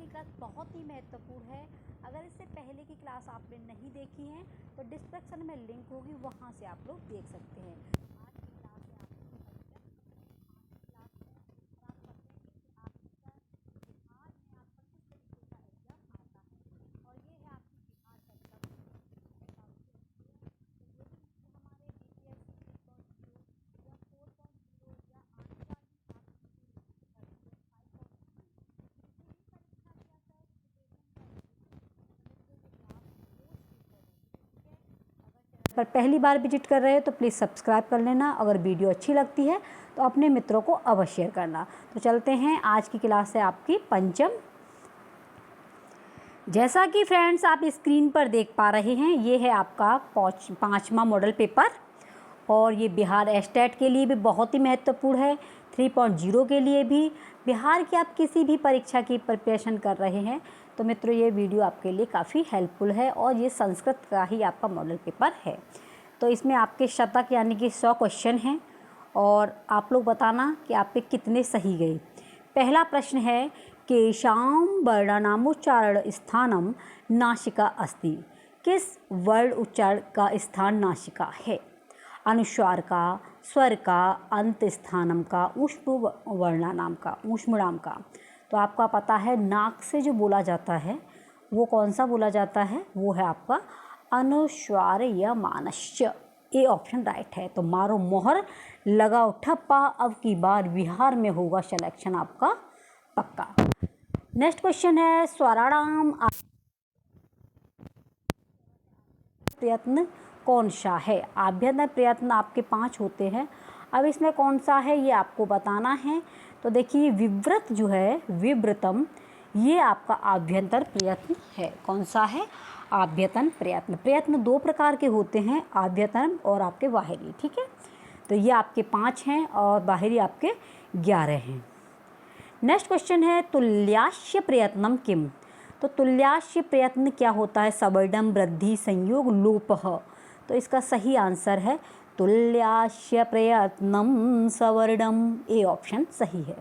Class बहुत ही महत्वपूर्ण है। अगर इससे पहले की क्लास आपने नहीं देखी है तो डिस्क्रिप्शन में लिंक होगी, वहाँ से आप लोग देख सकते हैं। आज की क्लास है आपकी क्लास है और आप पढ़ते हैं कि आपका बिहार में आपका किस तरीके का एग्जाम आता है, और ये है आपकी बिहार का एग्जाम। हमारे बीपीएससी 3.0 या 4.0 या आने वाली पर पहली बार विजिट कर रहे हो तो प्लीज़ सब्सक्राइब कर लेना। अगर वीडियो अच्छी लगती है तो अपने मित्रों को अवश्य शेयर करना। तो चलते हैं, आज की क्लास है आपकी पंचम। जैसा कि फ्रेंड्स आप स्क्रीन पर देख पा रहे हैं, ये है आपका पाँचवा मॉडल पेपर, और ये बिहार एस्टेट के लिए भी बहुत ही महत्वपूर्ण है। 3.0 के लिए भी, बिहार की आप किसी भी परीक्षा की प्रिपरेशन कर रहे हैं तो मित्रों ये वीडियो आपके लिए काफ़ी हेल्पफुल है। और ये संस्कृत का ही आपका मॉडल पेपर है। तो इसमें आपके शतक यानी कि 100 क्वेश्चन हैं, और आप लोग बताना कि आपके कितने सही गए। पहला प्रश्न है, केषां वर्णानामुच्चारण स्थानम नासिका अस्ति। किस वर्ण उच्चारण का स्थान नासिका है? अनुस्वार का, स्वर का, अंत स्थानम का, ऊष्म वर्णानाम का, ऊष्मणाम का। तो आपका पता है नाक से जो बोला जाता है वो कौन सा बोला जाता है? वो है आपका अनुस्वार या मानश्च। ए ऑप्शन राइट है। तो मारो मोहर, लगाओ ठप्पा, अब की बार बिहार में होगा सिलेक्शन आपका पक्का। नेक्स्ट क्वेश्चन है, स्वराणाम प्रयत्न कौन सा है? आभ्यंतर प्रयत्न आपके 5 होते हैं। अब इसमें कौन सा है ये आपको बताना है। तो देखिए विव्रत जो है, विव्रतम, ये आपका आभ्यंतर प्रयत्न है। कौन सा है? आभ्यंतर प्रयत्न। प्रयत्न 2 प्रकार के होते हैं, आभ्यंतर और आपके बाहरी। ठीक है, तो ये आपके 5 हैं और बाहरी आपके 11 हैं। नेक्स्ट क्वेश्चन है, तुल्याश्य प्रयत्नम किम। तो तुल्याश्य प्रयत्न क्या होता है? सवर्णम वृद्धि संयोग लोपः। तो इसका सही आंसर है तुल्याश्य प्रयत्नम सवर्णम। ए ऑप्शन सही है।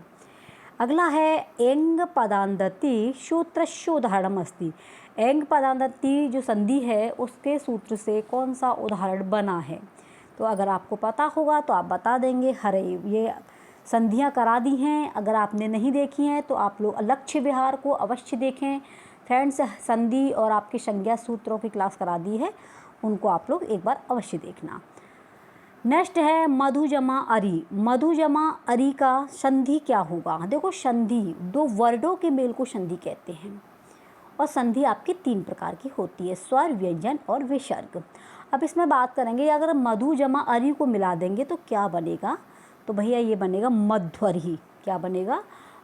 अगला है, एंग पदांतति सूत्रस्य उदाहरणम अस्ति। एंग पदांतति जो संधि है उसके सूत्र से कौन सा उदाहरण बना है? तो अगर आपको पता होगा तो आप बता देंगे। हरे ये संधियां करा दी हैं, अगर आपने नहीं देखी हैं तो आप लोग लक्ष्य विहार को अवश्य देखें। फ्रेंड्स, संधि और आपके संज्ञा सूत्रों की क्लास करा दी है, उनको आप लोग एक बार अवश्य देखना। नेक्स्ट है, मधु जमा अरी। मधु जमा अरी का संधि क्या होगा? देखो संधि 2 वर्डों के मेल को संधि कहते हैं, और संधि आपकी 3 प्रकार की होती है, स्वर, व्यंजन और विसर्ग। अब इसमें बात करेंगे, अगर मधु जमा अरी को मिला देंगे तो क्या बनेगा? तो भैया ये बनेगा मध्वरी। क्या बनेगा?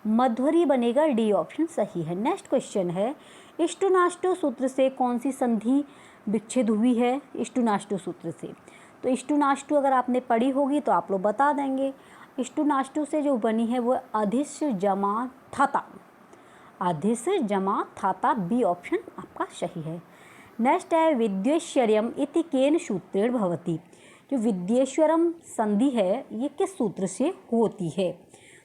मध्वरी बनेगा। डी ऑप्शन सही है। नेक्स्ट क्वेश्चन है, इष्टुनाष्टु सूत्र से कौन सी संधि विच्छेद हुई है? इष्टुनाष्टु सूत्र से। तो इष्टुनाष्टु अगर आपने पढ़ी होगी तो आप लोग बता देंगे। इष्टुनाष्टु से जो बनी है वो अधिस जमा थाता। अधिस जमा थाता। बी ऑप्शन आपका सही है। नेक्स्ट है, विद्येश्वर्यम इति केन सूत्रेण भवति। जो विद्येश्वरम संधि है ये किस सूत्र से होती है?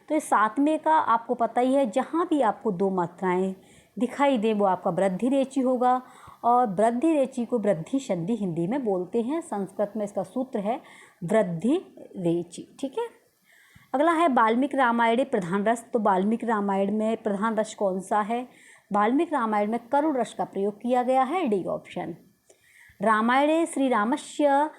तो इस 7वें का आपको पता ही है, जहाँ भी आपको 2 मात्राएं दिखाई दे वो आपका वृद्धि रेची होगा, और वृद्धि रेची को वृद्धि संधि हिंदी में बोलते हैं। संस्कृत में इसका सूत्र है वृद्धि रेची। ठीक है। अगला है, वाल्मीकि रामायण प्रधान रस। तो वाल्मीकि रामायण में प्रधान रस कौन सा है? वाल्मीकि रामायण में करुण रस का प्रयोग किया गया है। D option. रामायणे श्री रामस्य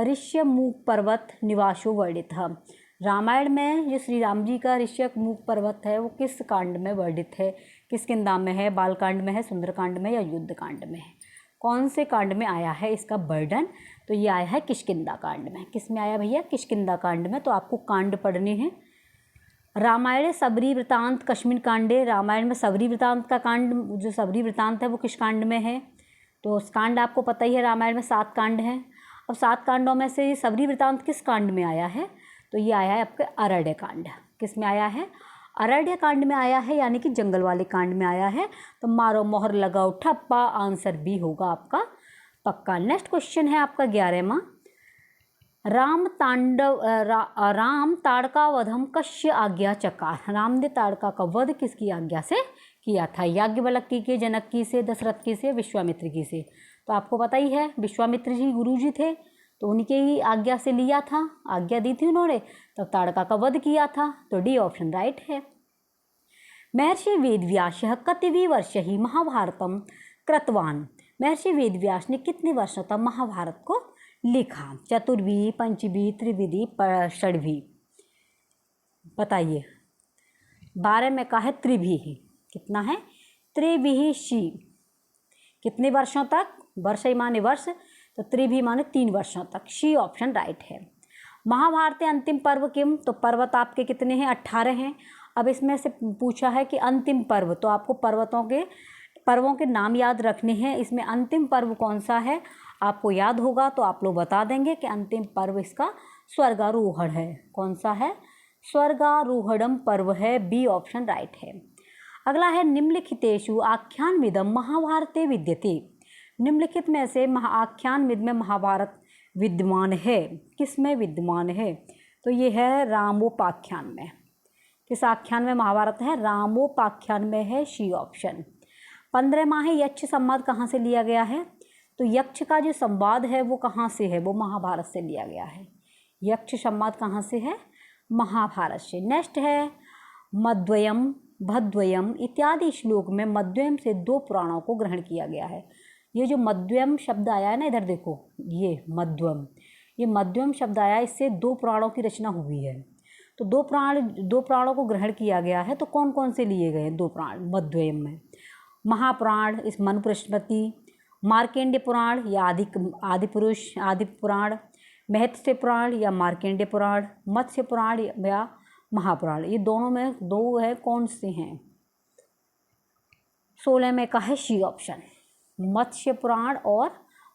ऋष्यमूक पर्वत निवासो वर्णित है। रामायण में जो श्री राम जी का ऋष्यमूक पर्वत है वो किस कांड में वर्णित है? किस किंदा में है? बालकांड में है, सुंदरकांड में, या युद्ध कांड में है? कौन से कांड में आया है इसका वर्णन? तो ये आया है किष्किंधा कांड में। किस में आया भैया? किष्किंधा कांड में। तो आपको कांड पढ़ने हैं। रामायण सबरी वृतांत कश्मीर कांडे। रामायण में सबरी वृतांत का कांड, जो सबरी वृतांत है वो किस कांड में है? तो उस कांड आपको पता ही है, रामायण में 7 कांड हैं। अब 7 कांडों में से सबरी वृतांत किस कांड में आया है? तो ये आया है आपके अरण्य कांड। किस में आया है? अरण्य कांड में आया है, यानी कि जंगल वाले कांड में आया है। तो मारो मोहर लगाओ ठप्पा, आंसर बी होगा आपका पक्का। नेक्स्ट क्वेश्चन है आपका 11वां, राम ताड़का वधम कस्य आज्ञा चकार। राम ने ताड़का का वध किसकी आज्ञा से किया था? याज्ञवल्क्य के, जनक की से, दशरथ की से, विश्वामित्र की से? तो आपको पता ही है विश्वामित्र जी गुरु जी थे, तो उनके ही आज्ञा से लिया था, आज्ञा दी थी उन्होंने, तब ताड़का का वध किया था। तो डी ऑप्शन राइट है। महर्षि वेदव्यास कतिवि वर्ष ही महाभारतम कृतवान? महर्षि वेदव्यास ने कितने वर्षों तक महाभारत को लिखा? चतुर्वी, पंचवी, त्रिविधि, षड्वी? बताइए। 12 में का है त्रिभी। कितना है? त्रिभिषि। कितने वर्षों तक? वर्ष माने वर्ष, तो त्रिभी माने 3 वर्षों तक। शी ऑप्शन राइट है। महाभारत अंतिम पर्व किम? तो पर्वत आपके कितने हैं? 18 हैं। अब इसमें से पूछा है कि अंतिम पर्व, तो आपको पर्वों के नाम याद रखने हैं। इसमें अंतिम पर्व कौन सा है आपको याद होगा तो आप लोग बता देंगे कि अंतिम पर्व इसका स्वर्गारोहण है। कौन सा है? स्वर्गारोहणम पर्व है। बी ऑप्शन राइट है। अगला है निम्नलिखितेषु आख्यानविदम महाभारते विद्यते? निम्नलिखित में से आख्यानविद में महाभारत विद्यमान है? किस में विद्यमान है? तो ये है रामोपाख्यान में। किस आख्यान में महाभारत है? रामोपाख्यान में है। She option. 15वां है यक्ष संवाद कहाँ से लिया गया है? तो यक्ष का जो संवाद है वो कहाँ से है? वो महाभारत से लिया गया है। यक्ष संवाद कहाँ से है? महाभारत से। नेक्स्ट है मद्वयम, भद्वयम इत्यादि श्लोक में मद्वयम से 2 पुराणों को ग्रहण किया गया है। ये जो मद्वयम शब्द आया है ना, इधर देखो, ये मद्वयम शब्द आया, इससे 2 पुराणों की रचना हुई है। तो 2 पुराणों को ग्रहण किया गया है। तो कौन कौन से लिए गए हैं 2 पुराण मद्वयम में? महापुराण, इस मनुस्मृति, मार्कंडेय पुराण या आदि पुराण, महत्स्य पुराण या मार्कंडेय पुराण, मत्स्य पुराण या महापुराण। ये दोनों में 2 है, कौन से हैं? 16 में का है शी ऑप्शन। मत्स्य पुराण और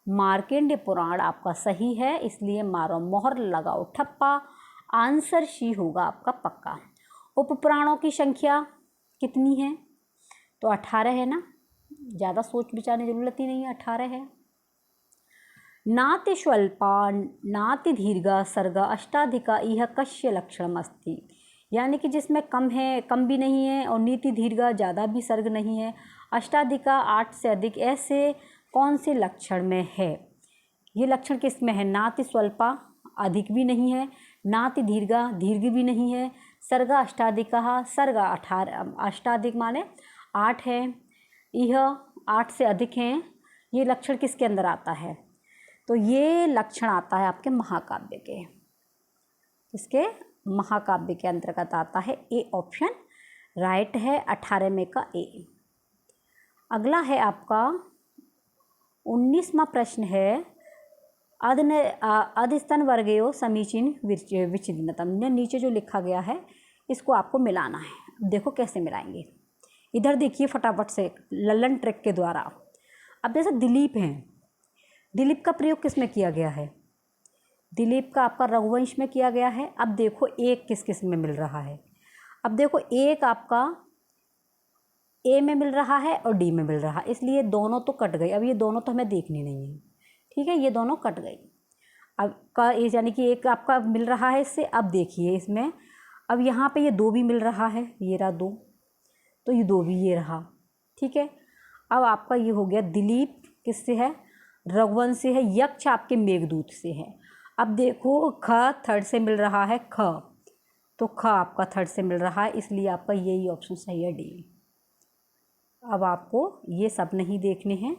मार्कंडेय पुराण आपका सही है, इसलिए मारो मोहर, लगाओ ठप्पा। आंसर शी होगा आपका पक्का। उपपुराणों की संख्या कितनी है? तो 18 है ना, ज़्यादा सोच विचारने की जरूरत ही नहीं है, 18 है। नाति स्वल्पा नाति दीर्घा सर्गा अष्टाधिका इह कस्य लक्षणम अस्ति? यानी कि जिसमें कम है, कम भी नहीं है, और नीति दीर्घा ज़्यादा भी सर्ग नहीं है, अष्टाधिका 8 से अधिक, ऐसे कौन से लक्षण में है? ये लक्षण किस में है? नाति स्वल्पा, अधिक भी नहीं है, नाति दीर्घा, दीर्घ भी नहीं है, सर्गा अष्टाधिका, सर्गा 18, अष्टाधिक माने 8 है, यह 8 से अधिक हैं। ये लक्षण किसके अंदर आता है? तो ये लक्षण आता है आपके महाकाव्य के। इसके महाकाव्य के अंतर्गत आता है। ए ऑप्शन राइट है, 18 में का ए। अगला है आपका 19वां प्रश्न है अधस्तन वर्गयो समीचीन विचिन्नतम। नीचे जो लिखा गया है इसको आपको मिलाना है। देखो कैसे मिलाएंगे, इधर देखिए फटाफट से लल्लन ट्रिक के द्वारा। अब जैसे दिलीप हैं, दिलीप का प्रयोग किस में किया गया है? दिलीप का आपका रघुवंश में किया गया है। अब देखो एक किस किस में मिल रहा है? अब देखो एक आपका ए में मिल रहा है और डी में मिल रहा है, इसलिए दोनों तो कट गई। अब ये दोनों तो हमें देखनी नहीं है, ठीक है, ये दोनों कट गई। अब का यानी कि एक आपका मिल रहा है इससे। अब देखिए इसमें, अब यहाँ पे ये 2 भी मिल रहा है, ये रहा 2, तो ये 2 भी ये रहा, ठीक है। अब आपका ये हो गया दिलीप किससे है? रघुवंश से है। यक्ष आपके मेघदूत से है। अब देखो ख थर्ड से मिल रहा है, ख, तो ख आपका थर्ड से मिल रहा है, इसलिए आपका यही ऑप्शन सही है, डी। अब आपको ये सब नहीं देखने हैं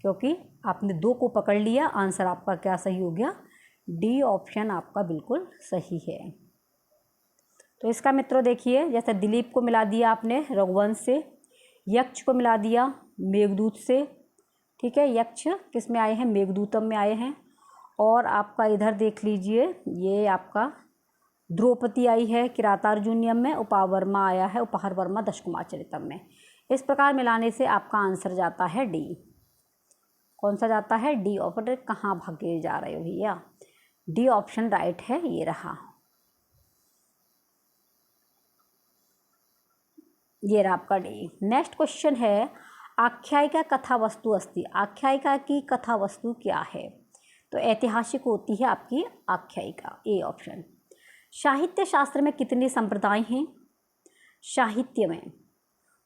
क्योंकि आपने 2 को पकड़ लिया। आंसर आपका क्या सही हो गया? डी ऑप्शन आपका बिल्कुल सही है। तो इसका मित्रों देखिए, जैसे दिलीप को मिला दिया आपने रघुवंश से, यक्ष को मिला दिया मेघदूत से, ठीक है। यक्ष किस में आए हैं? मेघदूतम में आए हैं। और आपका इधर देख लीजिए, ये आपका द्रौपदी आई है किरातार्जुनीयम में, उपहारवर्मा आया है उपहारवर्मा दशकुमार चरितम में। इस प्रकार मिलाने से आपका आंसर जाता है डी। कौन सा जाता है? D option. कहाँ भागे जा रहे हो भैया? डी ऑप्शन राइट है, ये रहा, ये रहा आपका डी। नेक्स्ट क्वेश्चन है आख्यायिका कथा वस्तु अस्ति। आख्यायिका की कथा वस्तु क्या है? तो ऐतिहासिक होती है आपकी आख्यायिका, ए ऑप्शन। साहित्य शास्त्र में कितने संप्रदाय हैं? साहित्य में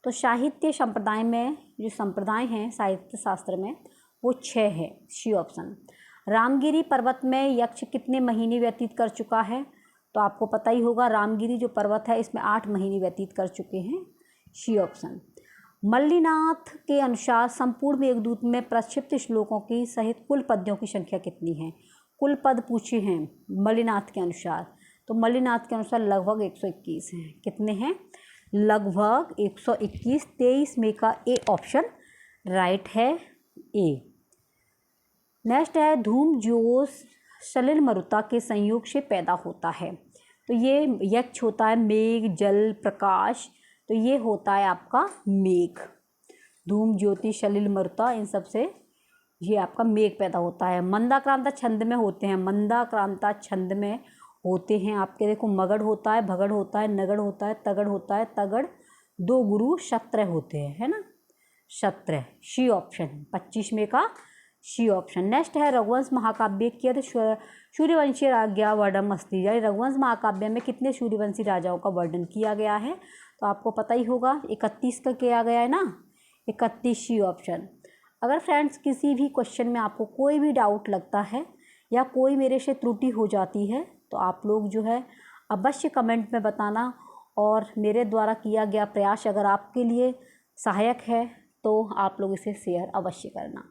तो साहित्य संप्रदाय में जो संप्रदाय हैं साहित्य शास्त्र में वो 6 है, सी ऑप्शन। रामगिरी पर्वत में यक्ष कितने महीने व्यतीत कर चुका है? तो आपको पता ही होगा, रामगिरी जो पर्वत है इसमें 8 महीने व्यतीत कर चुके हैं, सी ऑप्शन। मल्लिनाथ के अनुसार संपूर्ण मेघदूत में प्रक्षिप्त श्लोकों की सहित कुल पद्यों की संख्या कितनी है? कुल पद पूछे हैं मल्लिनाथ के अनुसार, तो मल्लिनाथ के अनुसार लगभग 121 हैं। कितने हैं? लगभग 121। 23 में का ए ऑप्शन राइट है, ए। नेक्स्ट है धूमज्योत सलिल मरुता के संयोग से पैदा होता है। तो ये यक्ष होता है मेघ, जल, प्रकाश, तो ये होता है आपका मेघ। धूम, ज्योति, सलिल, मरुता, इन सब से ये आपका मेघ पैदा होता है। मंदाक्रांता छंद में होते हैं, मंदाक्रांता छंद में होते हैं आपके, देखो मगध होता है, भगड़ होता है, नगड़ होता है, तगड़ होता है, तगड़, 2 गुरु, शत्रह होते हैं, है ना, शत्रह, सी ऑप्शन। 25 में का सी ऑप्शन। नेक्स्ट है रघुवंश महाकाव्य कियत् सूर्यवंशी राज्ञा वर्णनम् अस्ति। यानी रघुवंश महाकाव्य में कितने सूर्यवंशी राजाओं का वर्णन किया गया है? तो आपको पता ही होगा 31 का किया गया है ना, 31, सी ऑप्शन। अगर फ्रेंड्स किसी भी क्वेश्चन में आपको कोई भी डाउट लगता है या कोई मेरे से त्रुटि हो जाती है तो आप लोग जो है अवश्य कमेंट में बताना, और मेरे द्वारा किया गया प्रयास अगर आपके लिए सहायक है तो आप लोग इसे शेयर अवश्य करना।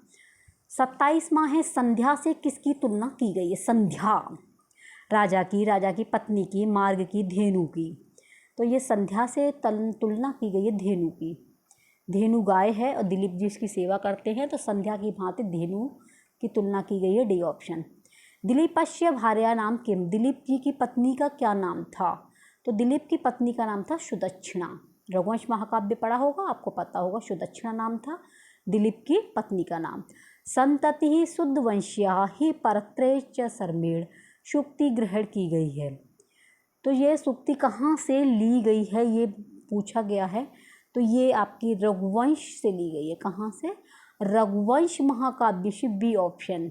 27वां है संध्या से किसकी तुलना की गई है? संध्या, राजा की पत्नी की, मार्ग की, धेनु की। तो ये संध्या से तुलना की गई है धेनु की। धेनु गाय है और दिलीप जी इसकी सेवा करते हैं, तो संध्या की भांति धेनु की तुलना की गई है, डी ऑप्शन। दिलीपस्य भार्या नाम किम। दिलीप जी की पत्नी का क्या नाम था? तो दिलीप की पत्नी का नाम था सुदक्षिणा। रघुवंश महाकाव्य पढ़ा होगा, आपको पता होगा, सुदक्षिणा नाम था दिलीप की पत्नी का नाम। संतति शुद्धवंशिया ही परत्रे च शर्मेण सूक्ति ग्रहण की गई है। तो ये सूक्ति कहाँ से ली गई है ये पूछा गया है, तो ये आपकी रघुवंश से ली गई है। कहाँ से? रघुवंश महाकाव्य से, बी ऑप्शन।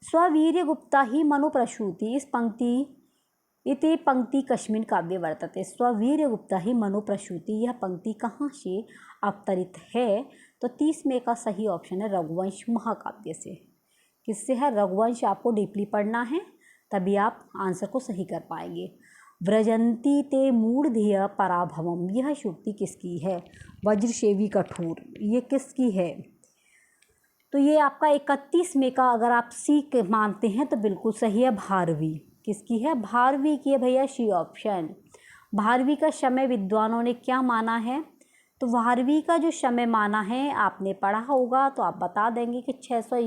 स्ववीर्य गुप्ता ही मनुप्रसूति इस पंक्ति इति पंक्ति कस्मिन् काव्य वर्तते। स्ववीर्य गुप्ता ही मनुप्रसूति, यह पंक्ति कहाँ से अवतरित है? तो 30 में का सही ऑप्शन है रघुवंश महाकाव्य से। किससे है? रघुवंश आपको डीपली पढ़ना है, तभी आप आंसर को सही कर पाएंगे। व्रजंती ते मूढ़धिया पराभवम, यह सूक्ति किसकी है? वज्रसेवी कठोर, ये किसकी है? तो ये आपका 31 में का अगर आप सी मानते हैं तो बिल्कुल सही है, भारवी। किसकी है? भारवी की है भैया, सी ऑप्शन। भारवी का समय विद्वानों ने क्या माना है? तो भारवी का जो समय माना है आपने पढ़ा होगा, तो आप बता देंगे कि 600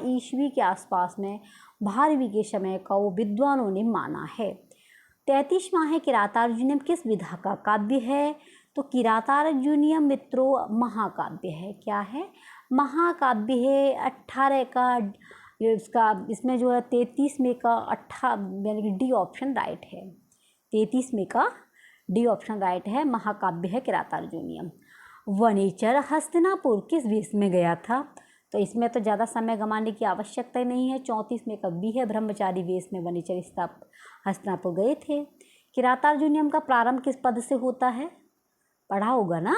ईस्वी के आसपास में भारवी के समय का वो विद्वानों ने माना है। 33वां है किरातार्जुनीयम किस विधा का काव्य है? तो किरातार्जुनीयम मित्रों महाकाव्य है। क्या है? महाकाव्य है। 18 का ये इसमें जो है 33 में का 18 यानी कि डी ऑप्शन राइट है। 33 में का डी ऑप्शन राइट है, महाकाव्य है किरातार्जुनीयम। वनेचर हस्तिनापुर किस वेश में गया था? तो इसमें तो ज़्यादा समय गंवाने की आवश्यकता ही नहीं है। 34 में का बी है, ब्रह्मचारी वेश में वनेचर हस्तिनापुर गए थे। किरातार्जुनीयम का प्रारंभ किस पद से होता है? पढ़ा होगा ना,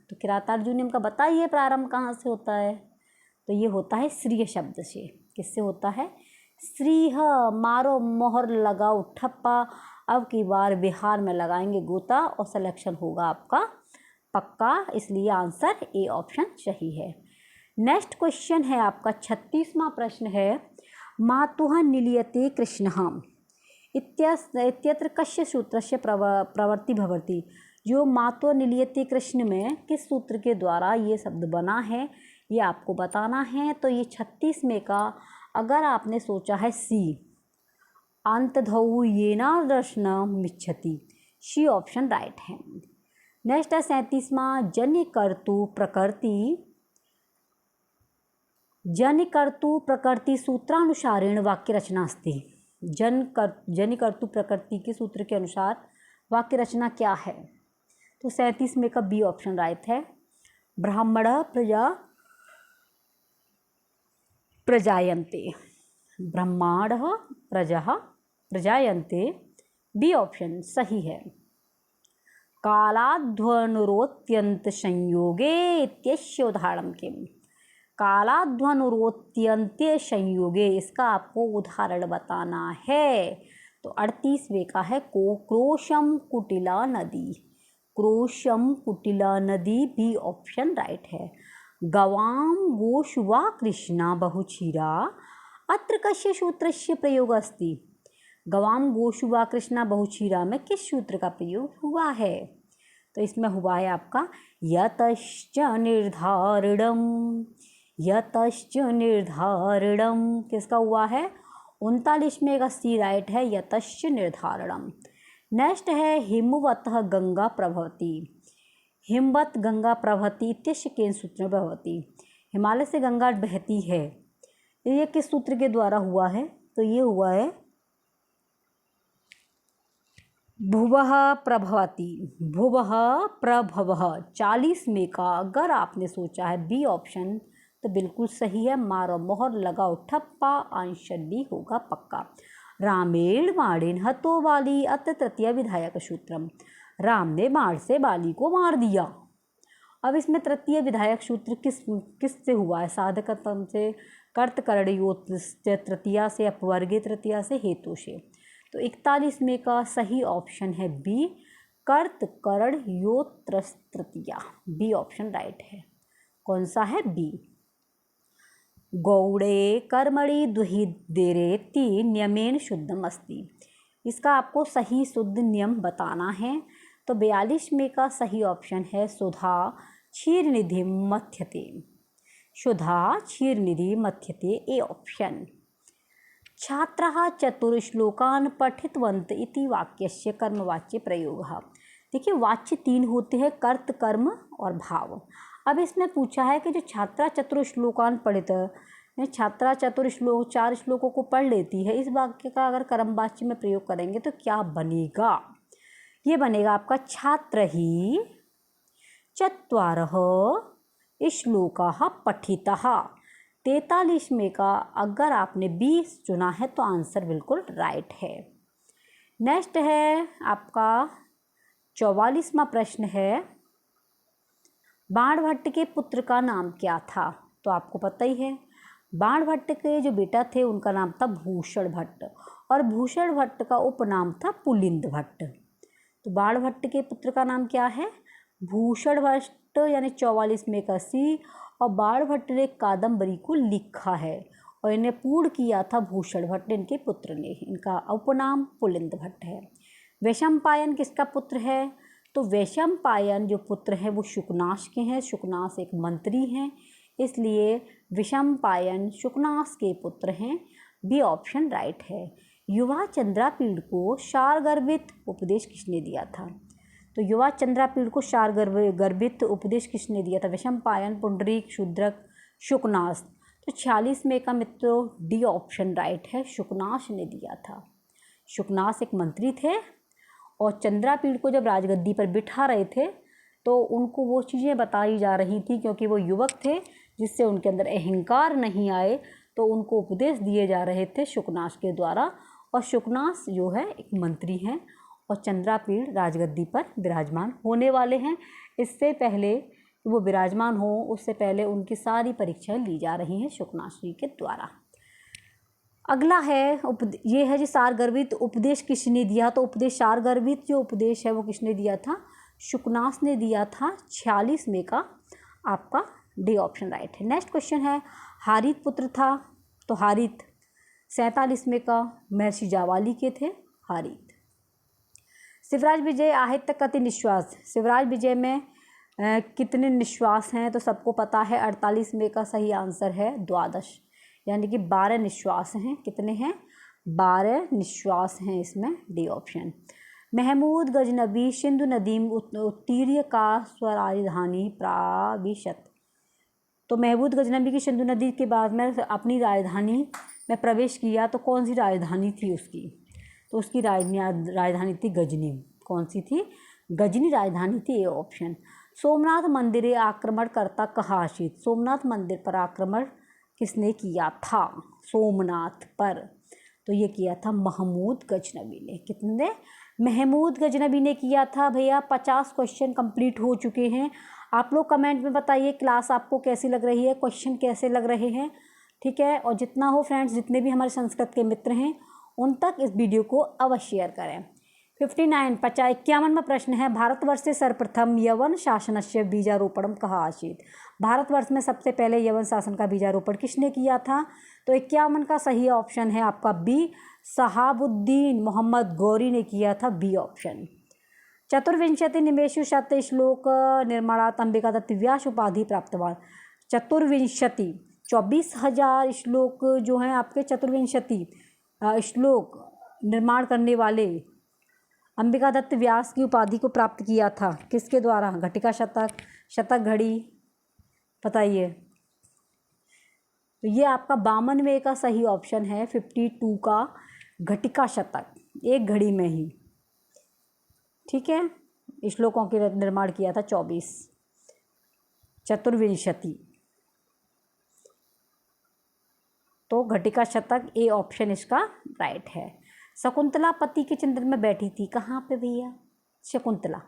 तो किरातार्जुनीयम का बताइए प्रारंभ कहाँ से होता है? तो ये होता है श्रीय शब्द से। किससे होता है? श्रीह, मारो मोहर लगाओ ठप्पा, अब की बार बिहार में लगाएंगे गोता, और सिलेक्शन होगा आपका पक्का, इसलिए आंसर ए ऑप्शन सही है। नेक्स्ट क्वेश्चन है आपका 36वां प्रश्न है, मातुः निलीयते कृष्णः इत्यत्र कस्य सूत्रस्य प्रवृत्ति भवति। जो मातुः निलीयते कृष्ण में किस सूत्र के द्वारा ये शब्द बना है ये आपको बताना है। तो ये 36 में का अगर आपने सोचा है सी, अंतधौ येना दर्शनमिच्छति, सी ऑप्शन राइट है। नेक्स्ट है 37वां, जनिकर्तु प्रकृति सूत्रानुसारेण वाक्य रचना अस्ति। जनिकर्तु प्रकृति के सूत्र के अनुसार वाक्य रचना क्या है? तो 37 में का बी ऑप्शन राइट है, ब्राह्मण प्रजायन्ते, ब्रह्मांड प्रजा प्रजायन्ते, बी ऑप्शन सही है। कालाध्वनुरोत्यंत संयोगे इत्यस्य उदाहरणं किम्। कालाध्वनुरोत्यंत्य संयोगे, इसका आपको उदाहरण बताना है। तो 38वें का है क्रोशम कुटिला नदी। क्रोशम कुटिला नदी भी ऑप्शन राइट है। गवाम गोशुवा कृष्णा बहुचीरा अत्र कस्य सूत्रस्य प्रयोग अस्ति। गवाम गोशुवा कृष्णा बहुचीरा में किस सूत्र का प्रयोग हुआ है? तो इसमें हुआ है आपका यतश्च निर्धारणम। यतश्च निर्धारणम किसका हुआ है? 39वें का सी राइट है, यतश्च निर्धारणम। नेक्स्ट है हिमवतः गंगा प्रभवती। हिमवत गंगा प्रभवती इत्यस्य केन सूत्र प्रभवती। हिमालय से गंगा बहती है, ये किस सूत्र के द्वारा हुआ है? तो ये हुआ है भुवः प्रभवती। भुवः प्रभवः 40 में का अगर आपने सोचा है बी ऑप्शन तो बिल्कुल सही है। मारो मोहर लगाओ ठप्पा, आंसर डी होगा पक्का। रामेण बाणेन हतो बाली अत्र तृतीय विधायक सूत्रम। राम ने बाण से बाली को मार दिया। अब इसमें तृतीय विधायक सूत्र किस से हुआ है? साधकतम से, कर्तकरणयोस्य तृतीया से, अपवर्गे तृतीया से, हेतु से। तो 41 में का सही ऑप्शन है बी, कर्तकरणयोत्र तृतीया। बी ऑप्शन राइट है। कौन सा है? बी। गौड़े कर्मणि दुहिदेरेति नियमेन शुद्धम अस्ति। इसका आपको सही शुद्ध नियम बताना है। तो 42 में का सही ऑप्शन है सुधा क्षीरनिधि मथ्यते। सुधा क्षीरनिधि मथ्यते, ए ऑप्शन। छात्राः चतुर्श्लोकान् पठितवन्त इति वाक्यस्य कर्मवाच्य प्रयोगः। देखिए वाच्य 3 होते हैं, कर्त, कर्म और भाव। अब इसमें पूछा है कि जो छात्रा चतुर्श्लोकान् पढ़ित, छात्रा 4 श्लोकों को पढ़ लेती है, इस वाक्य का अगर कर्मवाच्य में प्रयोग करेंगे तो क्या बनेगा? ये बनेगा आपका छात्र ही 4 श्लोकाः पठितः। 43 में का अगर आपने 20 चुना है तो आंसर बिल्कुल राइट है। नेक्स्ट है आपका 44वां प्रश्न है, बाणभट्ट के पुत्र का नाम क्या था? तो आपको पता ही है, बाणभट्ट के जो बेटा थे उनका नाम था भूषण भट्ट, और भूषण भट्ट का उपनाम था पुलिंद भट्ट। तो बाणभट्ट के पुत्र का नाम क्या है? भूषण भट्ट, यानी 44 में का सी। और बाणभट्ट ने कादम्बरी को लिखा है और इन्हें पूर्ण किया था भूषण भट्ट, इनके पुत्र ने। इनका उपनाम पुलिंद भट्ट है। वैशंपायन किसका पुत्र है? तो वैशंपायन जो पुत्र हैं वो शुकनाश के हैं। शुकनाश एक मंत्री हैं, इसलिए वैशंपायन शुकनाश के पुत्र हैं। बी ऑप्शन राइट है। युवा चंद्रापीड़ को शार्गर्भित उपदेश किसने दिया था? तो युवा चंद्रापीड़ को शार्गर्भित उपदेश किसने दिया था? वैशंपायन, पुंडरीक, शूद्रक, शुकनाश। तो 46 में का मित्रों डी ऑप्शन राइट है, शुकनाश ने दिया था। शुकनाश एक मंत्री थे और चंद्रापीड़ को जब राजगद्दी पर बिठा रहे थे तो उनको वो चीज़ें बताई जा रही थी, क्योंकि वो युवक थे जिससे उनके अंदर अहंकार नहीं आए, तो उनको उपदेश दिए जा रहे थे शुकनाश के द्वारा। और शुकनाश जो है एक मंत्री हैं और चंद्रापीड़ राजगद्दी पर विराजमान होने वाले हैं। इससे पहले वो विराजमान हो उससे पहले उनकी सारी परीक्षाएं ली जा रही हैं शुकनाश जी के द्वारा। अगला है ये है जी शार्गर्भित उपदेश किसने दिया? तो उपदेश शार्गर्भित जो उपदेश है वो किसने दिया था? शुकनाश ने दिया था। 46 में का आपका डी ऑप्शन राइट है। नेक्स्ट क्वेश्चन है, हारित पुत्र था, तो हारित 47 में का महर्षि जावाली के थे हारित। शिवराज विजय आहित कति निश्वास। शिवराज विजय में कितने निश्वास हैं? तो सबको पता है 48 में का सही आंसर है 12, यानी कि 12 निश्वास हैं। कितने हैं? 12 निश्वास हैं इसमें, डी ऑप्शन। महमूद गजनबी सिंधु नदीम उत्तीर्य का स्वराजधानी प्राविशत। तो महमूद गजनबी की सिंधु नदी के बाद में अपनी राजधानी में प्रवेश किया, तो कौन सी राजधानी थी उसकी? तो उसकी राजधानी थी गजनी। कौन सी थी? गजनी राजधानी थी, ये ऑप्शन। सोमनाथ मंदिर आक्रमणकर्ता कहाशित। सोमनाथ मंदिर पर आक्रमण किसने किया था? सोमनाथ पर तो ये किया था महमूद गजनबी ने। कितने? महमूद गजनबी ने किया था। भैया 50 क्वेश्चन कंप्लीट हो चुके हैं। आप लोग कमेंट में बताइए क्लास आपको कैसी लग रही है, क्वेश्चन कैसे लग रहे हैं, ठीक है। और जितना हो फ्रेंड्स, जितने भी हमारे संस्कृत के मित्र हैं उन तक इस वीडियो को अवश्य शेयर करें। 51वां प्रश्न है, भारतवर्षे सर्वप्रथम यवन शासनस्य बीजारोपणम कहाँ आसीत्। भारतवर्ष में सबसे पहले यवन शासन का बीजारोपण किसने किया था? तो 51 का सही ऑप्शन है आपका बी, शहाबुद्दीन मोहम्मद गौरी ने किया था, बी ऑप्शन। चतुर्विंशति निमेषु शत श्लोक निर्माणात् अंबिका दत्त व्यास उपाधि प्राप्तवान। चतुर्विंशति 24,000 श्लोक जो हैं आपके चतुर्विंशति श्लोक निर्माण करने वाले अंबिका दत्त व्यास की उपाधि को प्राप्त किया था। किसके द्वारा? घटिका शतक, शतक घड़ी, बताइए। तो ये आपका 52वें का सही ऑप्शन है, 52 का घटिका शतक, एक घड़ी में ही, ठीक है। श्लोकों के निर्माण किया था 24, चतुर्विंशति, तो घटिका शतक ए ऑप्शन इसका राइट है। शकुंतला पति के चिंतन में बैठी थी, कहाँ पे भैया? शकुंतला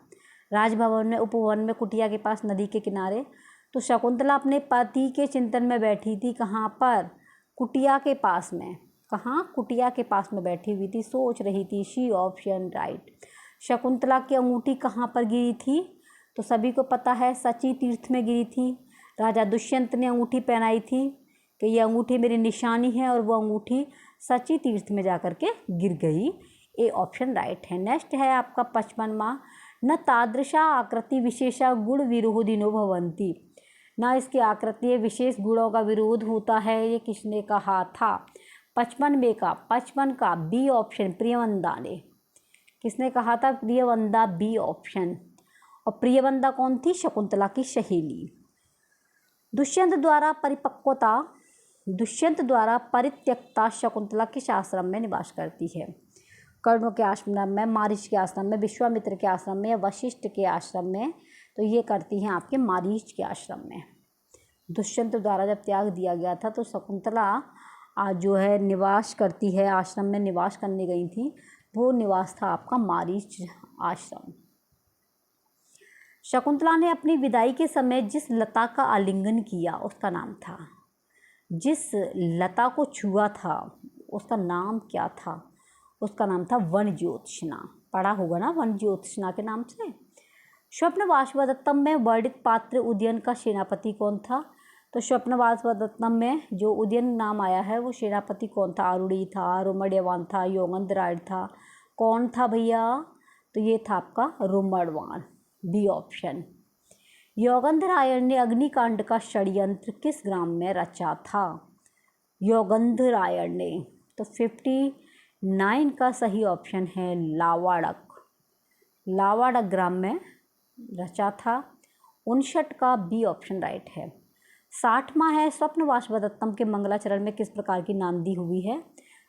राजभवन में, उपवन में, कुटिया के पास, नदी के किनारे। तो शकुंतला अपने पति के चिंतन में बैठी थी, कहाँ पर? कुटिया के पास में। कहाँ? कुटिया के पास में बैठी हुई थी, सोच रही थी, शी ऑप्शन राइट। शकुंतला की अंगूठी कहाँ पर गिरी थी? तो सभी को पता है सची तीर्थ में गिरी थी। राजा दुष्यंत ने अंगूठी पहनाई थी कि ये अंगूठी मेरी निशानी है, और वो अंगूठी सची तीर्थ में जाकर के गिर गई, ए ऑप्शन राइट है। नेक्स्ट है आपका 55वां, न तादृशा आकृति विशेषा गुण विरोधिनो भवन्ति। ना इसकी आकृति विशेष गुणों का विरोध होता है, ये किसने कहा था? 55 का बी ऑप्शन, प्रियवंदा ने। किसने कहा था? Priyamvada, B option. और प्रियवंदा कौन थी? शकुंतला की सहेली। दुष्यंत द्वारा परित्यक्ता शकुंतला किस आश्रम में निवास करती है? कर्ण के आश्रम में, मारीच के आश्रम में, विश्वामित्र के आश्रम में, या वशिष्ठ के आश्रम में? तो ये करती हैं आपके मारीच के आश्रम में। दुष्यंत द्वारा जब त्याग दिया गया था तो शकुंतला जो है निवास करती है, आश्रम में निवास करने गई थी, वो निवास था आपका मारीच आश्रम। शकुंतला ने अपनी विदाई के समय जिस लता का आलिंगन किया उसका नाम था, जिस लता को छुआ था उसका नाम क्या था? उसका नाम था वन ज्योत्सना। पढ़ा होगा ना वन ज्योत्सना के नाम से। स्वप्नवासवदत्तम में वर्णित पात्र उदयन का सेनापति कौन था? तो स्वप्नवासवदत्तम में जो उदयन नाम आया है वो सेनापति कौन था? आरुणी था, रोमड़वान था, योगंधरायण था, कौन था भैया? तो ये था आपका रोमड़वान, बी ऑप्शन। योगंधरायण ने अग्निकांड का षड्यंत्र किस ग्राम में रचा था? योगंधरायण ने। तो 59 का सही ऑप्शन है लावाड़क, लावाड़क ग्राम में रचा था। 59 का बी ऑप्शन राइट है। 60वां है, स्वप्नवासवदत्तम के मंगलाचरण में किस प्रकार की नांदी हुई है?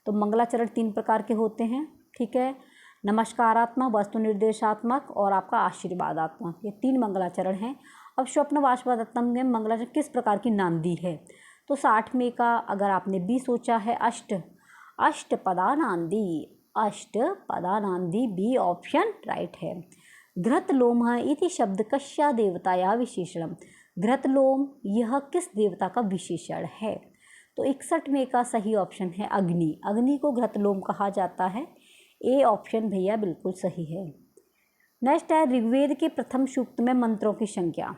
तो मंगलाचरण 3 प्रकार के होते हैं, ठीक है। नमस्कारात्मक, वस्तु निर्देशात्मक और आपका आशीर्वादात्मक, ये 3 मंगलाचरण हैं। अब स्वप्नवासवदत्तम में मंगलाचरण किस प्रकार की नांदी है? तो 60वें का अगर आपने बी सोचा है, अष्टपदा नांदी, बी ऑप्शन राइट है। घृतलोम इति शब्द कस्या देवताया विशेषणम। घृतलोम यह किस देवता का विशेषण है? तो 61वें का सही ऑप्शन है अग्नि। अग्नि को घृतलोम कहा जाता है, ए ऑप्शन भैया बिल्कुल सही है। नेक्स्ट है ऋग्वेद के प्रथम सूक्त में मंत्रों की संख्या।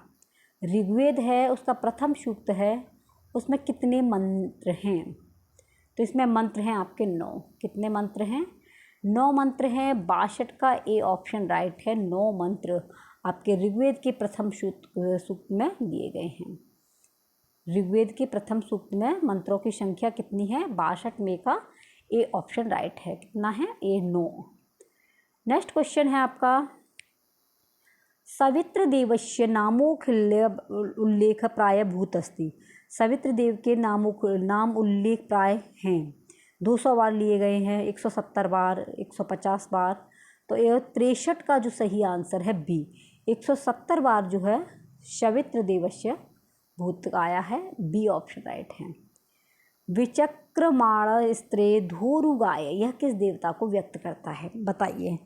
ऋग्वेद है उसका प्रथम सूक्त है, उसमें कितने मंत्र हैं? तो इसमें मंत्र हैं आपके 9। कितने मंत्र हैं? 9 मंत्र हैं। 62 का ए ऑप्शन राइट है। 9 मंत्र आपके ऋग्वेद के प्रथम सूक्त में दिए गए हैं। ऋग्वेद के प्रथम सूक्त में मंत्रों की संख्या कितनी है? 62 में का ए ऑप्शन राइट है। कितना है? ए 9। नेक्स्ट क्वेश्चन है आपका, सवित्र देवस्य नामोखिल्य उल्लेख प्राय भूत अस्ति। सवित्र देव के नाम उल्लेख प्राय हैं, 200 बार लिए गए हैं, 170 बार, 150 बार। तो ये 63 का जो सही आंसर है बी, 170 बार जो है सवित्र देवस्य भूत आया है, बी ऑप्शन राइट है। विचक्रमाण स्त्रे धोरुगाय, यह किस देवता को व्यक्त करता है? बताइए।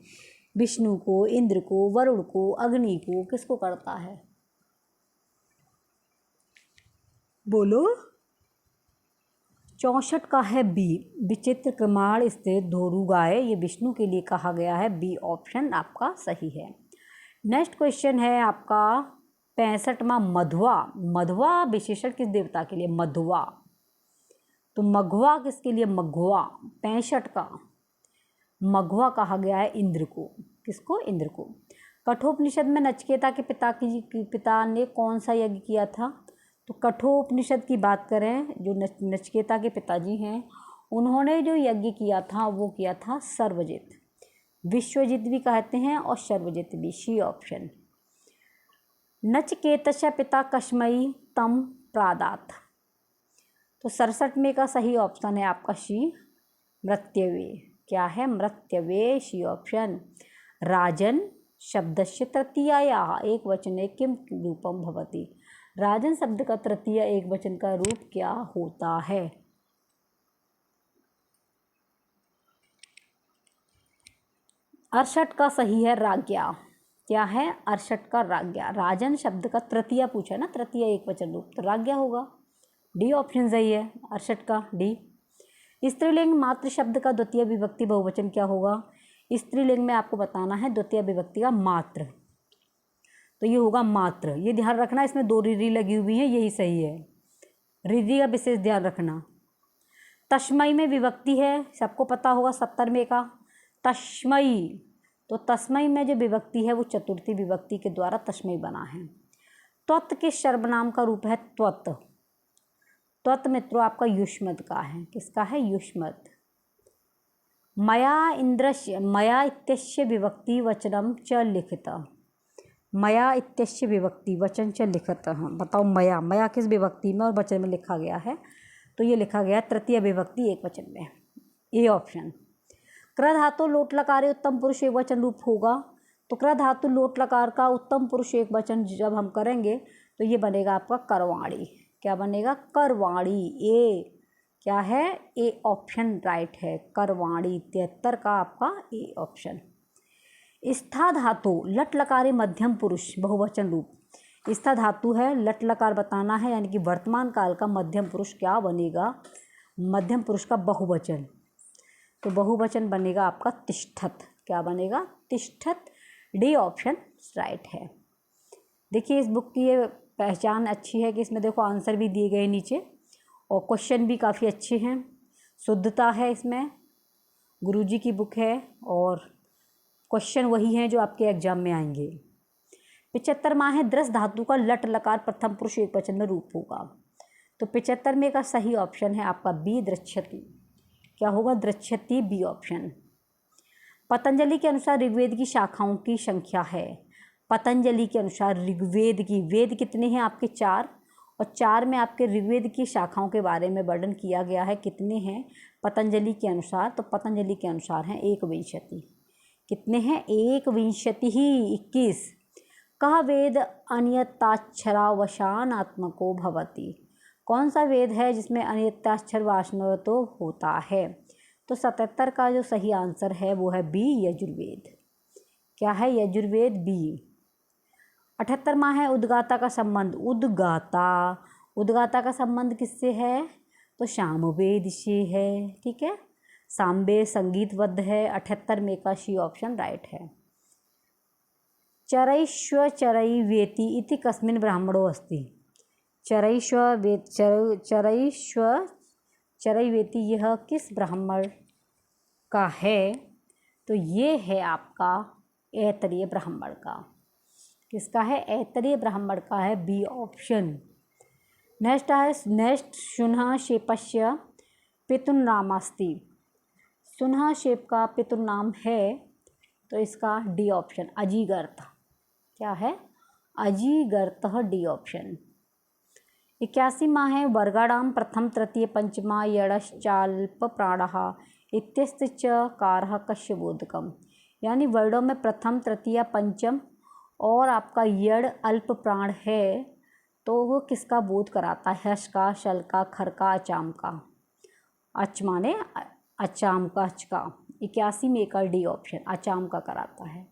विष्णु को, इंद्र को, वरुण को, अग्नि को, किसको करता है? बोलो। 64 का है बी, विचित्र क्रमाण स्थित धोरु गाय, ये विष्णु के लिए कहा गया है। बी ऑप्शन आपका सही है। नेक्स्ट क्वेश्चन है आपका 65वां मधुआ। मधुआ विशेषण किस देवता के लिए? मधुआ। तो मघवा किसके लिए? मघवा। 65 का मघवा कहा गया है इंद्र को। किसको? इंद्र को। कठोपनिषद में नचिकेता के पिता ने कौन सा यज्ञ किया था? तो कठोपनिषद की बात करें, जो नचिकेता के पिताजी हैं, उन्होंने जो यज्ञ किया था वो किया था सर्वजित। विश्वजित भी कहते हैं और सर्वजित भी। C option. नचिकेतस्य पिता कस्मै तम प्रादात। तो 67 में का सही ऑप्शन है आपका सी, मृत्यवे। क्या है? मृत्यवे। C option. राजन शब्दस्य तृतीयायाः एकवचने किम रूपम भवति? राजन शब्द का तृतीय एक वचन का रूप क्या होता है? 68 का सही है राज्ञा। क्या है? 68 का राज्ञा। राजन शब्द का तृतीय पूछा ना, तृतीय एक वचन रूप, तो राज्ञा होगा। डी ऑप्शन सही है 68 का, डी। स्त्रीलिंग मातृ शब्द का द्वितीय विभक्ति बहुवचन क्या होगा? स्त्रीलिंग में आपको बताना है द्वितीय विभक्ति का मातृ, तो ये होगा मातृ। ये ध्यान रखना, इसमें 2 रिरी लगी हुई हैं, यही सही है। रिरी का विशेष ध्यान रखना। तस्मई में विभक्ति है, सबको पता होगा 70 में का तस्मई। तो तस्मई में जो विभक्ति है वो चतुर्थी विभक्ति के द्वारा तस्मई बना है। त्वत् के सर्वनाम का रूप है त्वत्। त्वत् मित्रों आपका युष्मत् का है। किसका है? युष्मत्। मया इंद्रस्य, मया इत्यस्य विभक्ति वचनम च लिखित। मया इत्यस्य विभक्ति वचन च लिखित। बताओ मया, मया किस विभक्ति में और वचन में लिखा गया है? तो ये लिखा गया तृतीय विभक्ति एक वचन में। A option. क्र धातु लोट लकार उत्तम पुरुष एक वचन रूप होगा। तो क्र धातु लोट लकार का उत्तम पुरुष एक वचन जब हम करेंगे तो ये बनेगा आपका करवाणी। क्या बनेगा? करवाणी। ए क्या है? ए ऑप्शन राइट है, करवाणी। 73 का आपका ए ऑप्शन। स्था धातु लट लकारी मध्यम पुरुष बहुवचन रूप। स्था धातु है, लट लकार बताना है, यानी कि वर्तमान काल का मध्यम पुरुष क्या बनेगा? मध्यम पुरुष का बहुवचन। तो बहुवचन बनेगा आपका तिष्ठत। क्या बनेगा? तिष्ठत। डी ऑप्शन राइट है। देखिए इस बुक की ये पहचान अच्छी है कि इसमें देखो आंसर भी दिए गए नीचे और क्वेश्चन भी काफ़ी अच्छे हैं। शुद्धता है इसमें, गुरुजी की बुक है और क्वेश्चन वही हैं जो आपके एग्जाम में आएंगे। 75 माह है द्रस धातु का लट लकार प्रथम पुरुष एक वचन में रूप होगा। तो 75 में का सही ऑप्शन है आपका बी, दृच्छति। क्या होगा? दृच्छति। B option. पतंजलि के अनुसार ऋग्वेद की शाखाओं की संख्या है। पतंजलि के अनुसार ऋग्वेद की, वेद कितने हैं आपके? 4, और 4 में आपके ऋग्वेद की शाखाओं के बारे में वर्णन किया गया है। कितने हैं पतंजलि के अनुसार? तो पतंजलि के अनुसार हैं 21। कितने हैं? 21 ही। 21। कह वेद अनियताक्षरावसानात्मको भवति। कौन सा वेद है जिसमें अनियताक्षर वासना तो होता है? तो 77 का जो सही आंसर है वो है बी, यजुर्वेद। क्या है? यजुर्वेद। बी। 78 माह है उद्गाता का संबंध। उद्गाता, उद्गाता का संबंध किससे है? तो सामवेद से है। ठीक है, सामवेद संगीतबद्ध है। 78 में का सी ऑप्शन राइट है। चरैश्व चरई वेति इति कस्मिन् ब्राह्मणो अस्ति। चरैश्व चरई वेति यह किस ब्राह्मण का है? तो ये है आपका ऐतरेय ब्राह्मण का। किसका है? ऐतरेय ब्राह्मण का है। B option. नेक्स्ट शुनः शेपस्य पितुर्नामास्ति। शुनः शेप का पितुर्नाम है तो इसका डी ऑप्शन, अजीगर्त। क्या है? अजीगर्त। D option. 81 माह है वर्गाणाम प्रथम तृतीय पंचमा यडश्चाल्प प्राणः इत्यस्त च कारः कस्य बोधकम। यानी वर्णों में प्रथम तृतीय पंचम और आपका यड़ अल्प प्राण है तो वो किसका बोध कराता है? हर्ष का, शल का, खर का, अचाम का। अच माने अचाम का, अच का। 81 में का डी ऑप्शन अचाम का कराता है।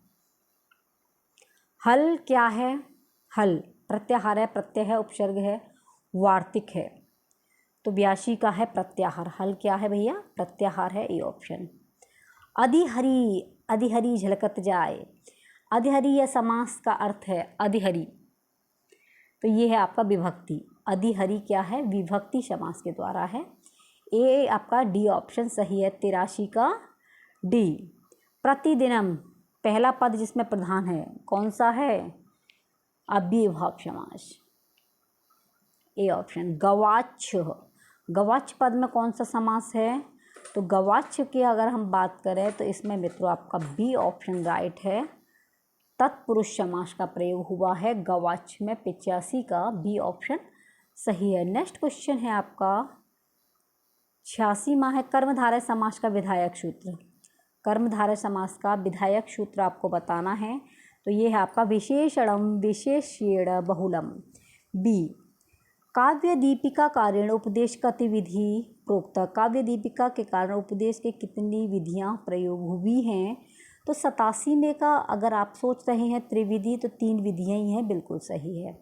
हल क्या है? हल प्रत्याहार है, प्रत्यय है, उपसर्ग है, वार्तिक है, तो 82 का है प्रत्याहार। हल क्या है भैया? प्रत्याहार है, ए ऑप्शन। अधिहरी, अधिहरी झलकत जाए, अधिहरी या समास का अर्थ है अधिहरी, तो ये है आपका विभक्ति। अधिहरी क्या है? विभक्ति समास के द्वारा है। ए आपका डी ऑप्शन सही है, 83 का डी। प्रतिदिनम पहला पद जिसमें प्रधान है कौन सा है? अव्ययीभाव समास, ए ऑप्शन। गवाच्य, गवाच्य पद में कौन सा समास है? तो गवाच्य की अगर हम बात करें तो इसमें मित्रों आपका बी ऑप्शन राइट है, तत्पुरुष समास का प्रयोग हुआ है गवाच्य में। 85 का बी ऑप्शन सही है। नेक्स्ट क्वेश्चन है आपका 86वां है कर्मधारय समास का विधायक सूत्र। कर्मधारय समास का विधायक सूत्र आपको बताना है, तो ये है आपका विशेषणम विशेष्येण बहुलम। बी काव्य दीपिका कारण उपदेश गतिविधि प्रोक्त। काव्य दीपिका के कारण उपदेश के कितनी विधियां प्रयोग हुई हैं? तो 87 में का अगर आप सोच रहे हैं त्रिविधि, तो 3 विधियां ही हैं, बिल्कुल सही है।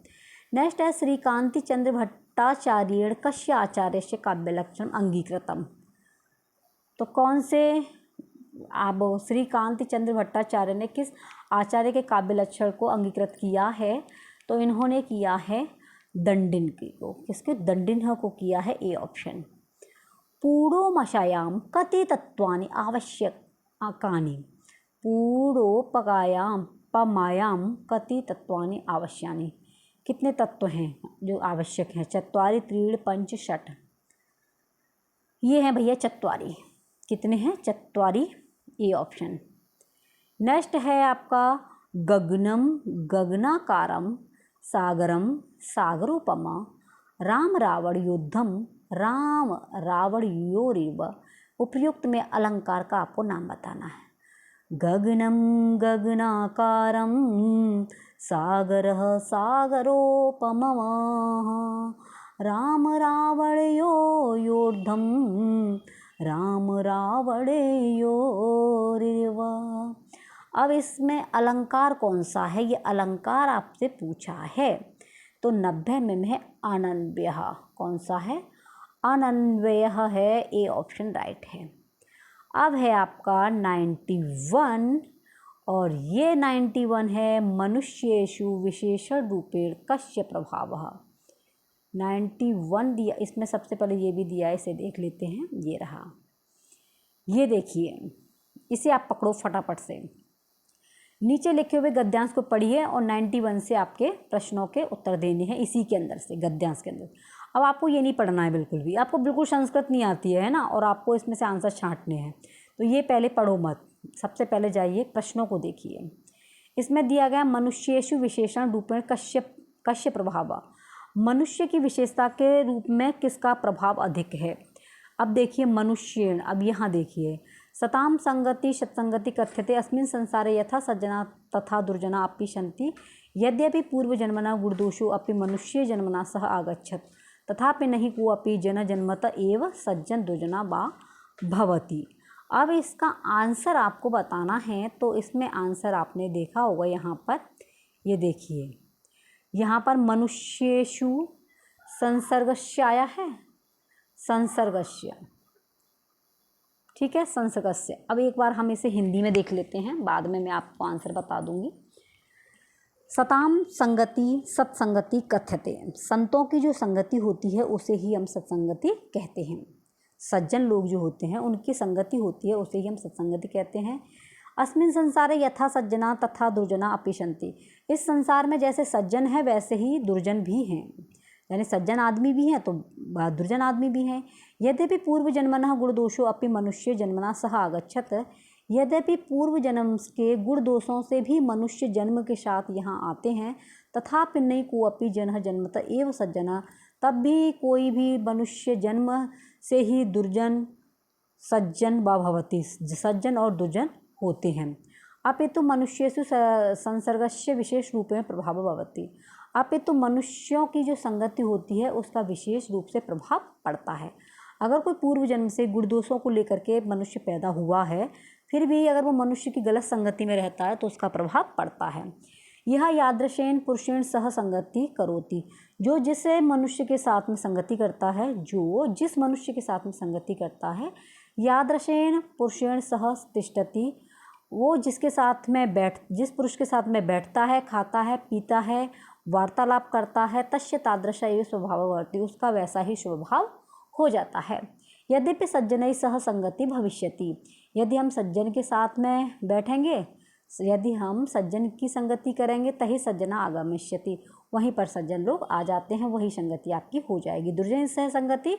नेक्स्ट है श्रीकांति चंद्र भट्टाचार्य कस्य आचार्य से काव्य लक्षण अंगीकृतम। तो कौन से आप श्रीकांति चंद्र भट्टाचार्य ने किस आचार्य के काव्य लक्षण को अंगीकृत किया है? तो इन्होंने किया है दंडिन को। किसके? दंडिन को किया है, ए ऑप्शन। पूर्वोमशायाम कति तत्वानि आवश्यकानि। पूर्वोपगायाम पमायाम कति तत्वानि आवश्यानि। कितने तत्व हैं जो आवश्यक हैं? चत्वारि त्रीणि पंच षट्, ये हैं भैया चत्वारि। कितने हैं? चत्वारि, ए ऑप्शन। नेक्स्ट है आपका गगनम गगनाकारम सागरम सागरोपम राम रावण युद्धम राम रावण योरिव। उपयुक्त में अलंकार का आपको नाम बताना है। गगनम गगनाकारम सागरः सागरोपमः राम रावणयो योर्धम राम रावणयोरिव। अब इसमें अलंकार कौन सा है? ये अलंकार आपसे पूछा है, तो 90 में है अनन्वयः। कौन सा है? अनन्वयः है, ए ऑप्शन राइट है। अब है आपका 91, और ये 91 है मनुष्येषु विशेषण रूपेण कस्य प्रभावः। 91 दिया, इसमें सबसे पहले ये भी दिया है, इसे देख लेते हैं। ये रहा, ये देखिए, इसे आप पकड़ो फटाफट से। नीचे लिखे हुए गद्यांश को पढ़िए और 91 से आपके प्रश्नों के उत्तर देने हैं, इसी के अंदर से, गद्यांश के अंदर। अब आपको ये नहीं पढ़ना है बिल्कुल भी, आपको बिल्कुल संस्कृत नहीं आती है ना, और आपको इसमें से आंसर छांटने हैं, तो ये पहले पढ़ो मत। सबसे पहले जाइए प्रश्नों को देखिए। इसमें दिया गया मनुष्येषु विशेषण रूपेण कस्य प्रभाव। मनुष्य की विशेषता के रूप में किसका प्रभाव अधिक है? अब देखिए मनुष्येण, अब यहाँ देखिए, सताम संगति सत्संगति कथ्यते अस्मिन् संसारे यथा सज्जना तथा दुर्जना अपि सन्ति यद्यपि पूर्वजन्मना गुणदोषो अपि मनुष्य जन्मना सह आगच्छत तथापि नहीं कोऽपि जन जन्मत एव सज्जन दुर्जना वा भवति। अब इसका आंसर आपको बताना है, तो इसमें आंसर आपने देखा होगा यहाँ पर, ये देखिए यहाँ पर मनुष्येषु संसर्गस्य आया है, संसर्गस्य, ठीक है, संसर्गस्य। अब एक बार हम इसे हिंदी में देख लेते हैं, बाद में मैं आपको आंसर बता दूंगी। सताम संगति सत्संगति कथ्यते, संतों की जो संगति होती है उसे ही हम सत्संगति कहते हैं। सज्जन लोग जो होते हैं उनकी संगति होती है, उसे ही हम सत्संगति कहते हैं। अस्मिन् संसारे यथा सज्जना तथा दुर्जना अपि सन्ति, इस संसार में जैसे सज्जन है वैसे ही दुर्जन भी हैं, यानी सज्जन आदमी भी हैं तो दुर्जन आदमी भी हैं। यद्यपि पूर्व जन्मनः गुण दोषो अपि मनुष्य जन्मना सह आगच्छत, यद्यपि पूर्व जन्म के गुण दोषों से भी मनुष्य जन्म के साथ यहाँ आते हैं, तथापि नहीं कोऽपि जनः जन्मत एव सज्जना, तब भी कोई भी मनुष्य जन्म से ही दुर्जन सज्जन व भवति, सज्जन और दुर्जन होते हैं। अपितु मनुष्येषु संसर्गस्य विशेष रूपेण प्रभाव भवति, अपितु मनुष्यों की जो संगति होती है उसका विशेष रूप से प्रभाव पड़ता है। अगर कोई पूर्व जन्म से गुण दोषों को लेकर के मनुष्य पैदा हुआ है फिर भी अगर वो मनुष्य की गलत संगति में रहता है तो उसका प्रभाव पड़ता है। यह यादृशेन पुरुषेण सह संगति करोति, जो जिसे मनुष्य के साथ में संगति करता है, जो जिस मनुष्य के साथ में संगति करता है, यादृशेन पुरुषेण सह तिष्ठति, वो जिस पुरुष के साथ में बैठता है, खाता है, पीता है, वार्तालाप करता है, तस्य तादृश एव स्वभाववर्ती, उसका वैसा ही स्वभाव हो जाता है। यद्यपि सज्जनैः सह संगति भविष्यति, यदि हम सज्जन के साथ में बैठेंगे, यदि हम सज्जन की संगति करेंगे तही सज्जना आगमिष्यति, वहीं पर सज्जन लोग आ जाते हैं, वही संगति आपकी हो जाएगी। दुर्जन सह संगति,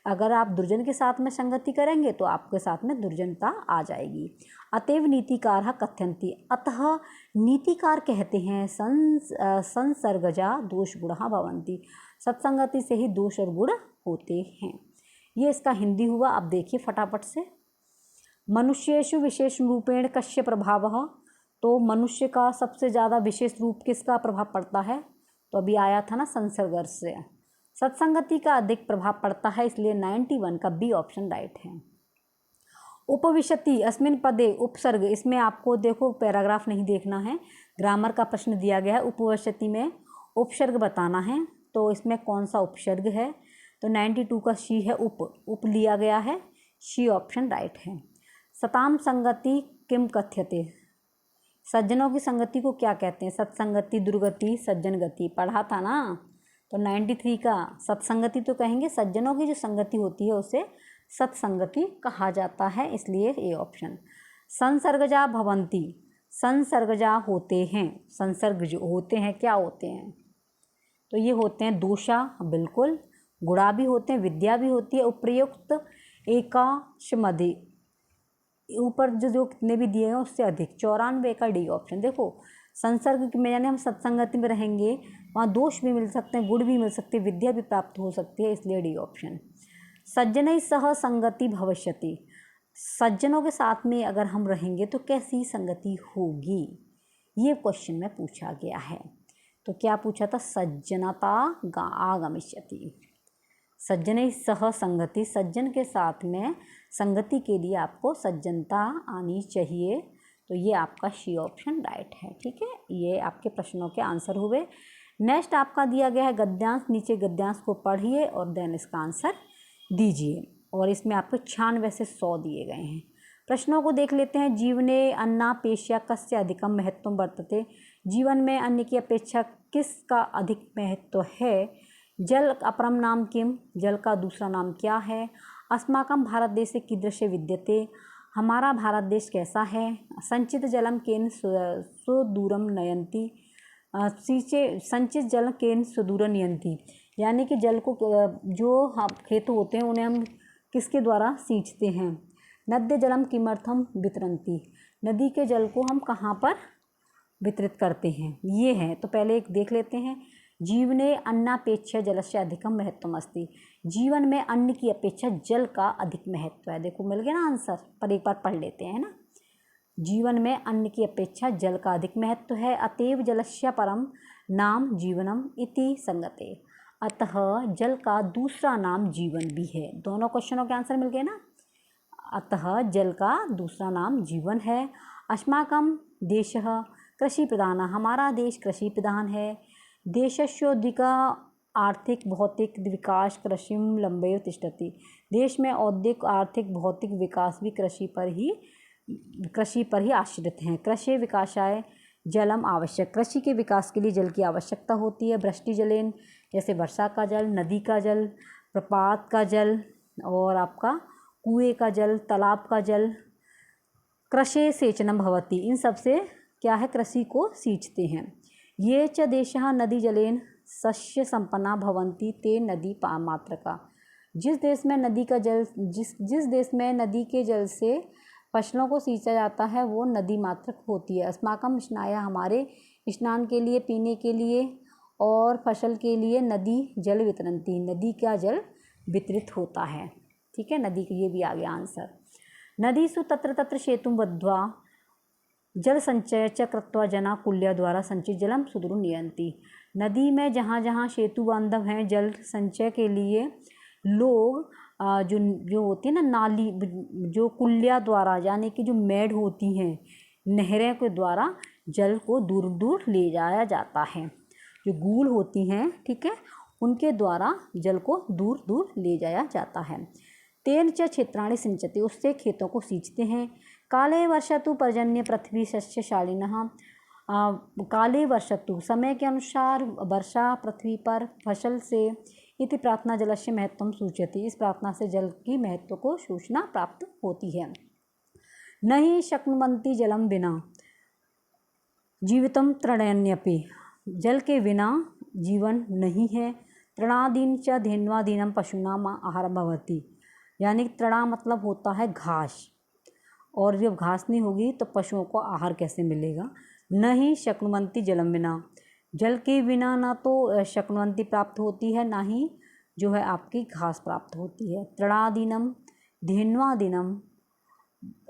अगर आप दुर्जन के साथ में संगति करेंगे तो आपके साथ में दुर्जनता आ जाएगी। अतएव नीतिकार कथयन्ति, अतः नीतिकार कहते हैं संसर्गजा दोष गुणा भवन्ति, सत्संगति से ही दोष और गुण होते हैं। ये इसका हिंदी हुआ। अब देखिए फटाफट से। मनुष्येषु विशेष रूपेण कस्य प्रभावः, तो मनुष्य का सबसे ज़्यादा विशेष रूप किसका प्रभाव पड़ता है, तो अभी आया था ना संसर्ग से। सत्संगति का अधिक प्रभाव पड़ता है, इसलिए 91 का बी ऑप्शन राइट है। उपविशति अस्मिन् पदे उपसर्ग, इसमें आपको देखो पैराग्राफ नहीं देखना है, ग्रामर का प्रश्न दिया गया है। उपविशति में उपसर्ग बताना है, तो इसमें कौन सा उपसर्ग है, तो 92 का शी है, उप लिया गया है, शी ऑप्शन राइट है। सताम संगति किम कथ्यते, सज्जनों की संगति को क्या कहते हैं, सत्संगति, दुर्गति, सज्जन गति, पढ़ा था ना। तो 93 का सत्संगति तो कहेंगे, सज्जनों की जो संगति होती है उसे सत्संगति कहा जाता है, इसलिए ये ऑप्शन। संसर्गजा भवंती, संसर्गजा होते हैं, संसर्ग जो होते हैं क्या होते हैं, तो ये होते हैं दोषा, बिल्कुल, गुणा भी होते हैं, विद्या भी होती है। उपयुक्त एकाशमधि, ऊपर जो कितने भी दिए हैं उससे अधिक, 94 का डी ऑप्शन। देखो संसर्ग में यानी हम सत्संगति में रहेंगे, वहाँ दोष भी मिल सकते हैं, गुण भी मिल सकते हैं, विद्या भी प्राप्त हो सकती है, इसलिए डी ऑप्शन। सज्जनैः सह संगति भविष्यति, सज्जनों के साथ में अगर हम रहेंगे तो कैसी संगति होगी, ये क्वेश्चन में पूछा गया है। तो क्या पूछा था, सज्जनता आगमिष्यति, सज्जनैः सह संगति, सज्जन के साथ में संगति के लिए आपको सज्जनता आनी चाहिए, तो ये आपका शी ऑप्शन राइट है। ठीक है, ये आपके प्रश्नों के आंसर हुए। नेक्स्ट आपका दिया गया है गद्यांश, नीचे गद्यांश को पढ़िए और देन इसका आंसर दीजिए, और इसमें आपको 96 से 100 दिए गए हैं। प्रश्नों को देख लेते हैं। जीवने अन्नापेक्षा कस्य अधिकम महत्व वर्तते, जीवन में अन्न की अपेक्षा किसका अधिक महत्व है। जल अपरम नाम किम, जल का दूसरा नाम क्या है। अस्माकं भारत देशे कीदृशे विद्यते, हमारा भारत देश कैसा है। संचित जलम केन सुदूरम नयन्ति, संचित जल केन सुदूरम नयन्ति, यानी कि जल को जो खेत होते हैं उन्हें हम किसके द्वारा सींचते हैं। नद्य जलम किमर्थम वितरन्ति, नदी के जल को हम कहाँ पर वितरित करते हैं, ये है। तो पहले एक देख लेते हैं। जीवने अन्नापेक्षा जलस्य अधिकम महत्वम अस्ति, जीवन में अन्न की अपेक्षा जल का अधिक महत्व है। देखो मिल गया ना आंसर, पर एक बार पढ़ लेते हैं ना। जीवन में अन्न की अपेक्षा जल का अधिक महत्व है। अतएव जलस्य परम नाम जीवनम इति संगते, अतः जल का दूसरा नाम जीवन भी है। दोनों क्वेश्चनों के आंसर मिल गए ना। अतः जल का दूसरा नाम जीवन है। अस्माकं देशः कृषि प्रधान, हमारा देश कृषि प्रधान है। देशस्योधिका आर्थिक भौतिक विकास कृषि लंबे तिष्ठति, देश में औद्योगिक आर्थिक भौतिक विकास भी कृषि पर ही आश्रित हैं। कृषि विकासाय जलम आवश्यक, कृषि के विकास के लिए जल की आवश्यकता होती है। वृष्टि जलेन, जैसे वर्षा का जल, नदी का जल, प्रपात का जल, और आपका कुएं का जल, तालाब का जल। कृषि सेचनम भवति, इन सब से क्या है, कृषि को सींचते हैं। ये च देशः नदी जलेन सस्य संपन्ना भवन्ति ते नदी मात्रका, जिस देश में नदी का जल जिस देश में नदी के जल से फसलों को सींचा जाता है वो नदी मात्रक होती है। अस्माकम स्नाया, हमारे स्नान के लिए, पीने के लिए और फसल के लिए नदी जल वितरन्ति, नदी का जल वितरित होता है। ठीक है, नदी के ये भी आ गया आंसर। नदीसु तत्र तत्र सेतुं बद्ध्वा जल संचय च कृत्वा जना कुल्या द्वारा संचित जलम सुदूरं नयन्ति, नदी में जहाँ जहाँ सेतु बांधव हैं जल संचय के लिए लोग जो जो होती है ना नाली, जो कुल्या द्वारा यानी कि जो मेड होती हैं नहरें के द्वारा जल को दूर दूर ले जाया जाता है। जो गूल होती हैं, ठीक है, उनके द्वारा जल को दूर दूर ले जाया जाता है। तेन च क्षेत्राणि सिंचति, उससे खेतों को सींचते हैं। काले वर्षतु पर्जन्य पृथ्वी सस्यशालिनः, काले वर्षतु समय के अनुसार वर्षा पृथ्वी पर फसल से, इति प्रार्थना जलस्य महत्वम सूचयति, इस प्रार्थना से जल की महत्व को सूचना प्राप्त होती है। नहीं शक्नुवन्ति जलम विना जीवितम तृणयन्यपि, जल के बिना जीवन नहीं है। तृणादीन च धेन्वादीनम पशूनाम आहारम भवति, यानी तृणा मतलब होता है घास, और जब घास नहीं होगी तो पशुओं को आहार कैसे मिलेगा। नहीं शक्नुवन्ति जलम बिना, जल के बिना ना तो शक्नुवन्ति प्राप्त होती है, ना ही जो है आपकी घास प्राप्त होती है। तृणादीनम धेन्वादीनम,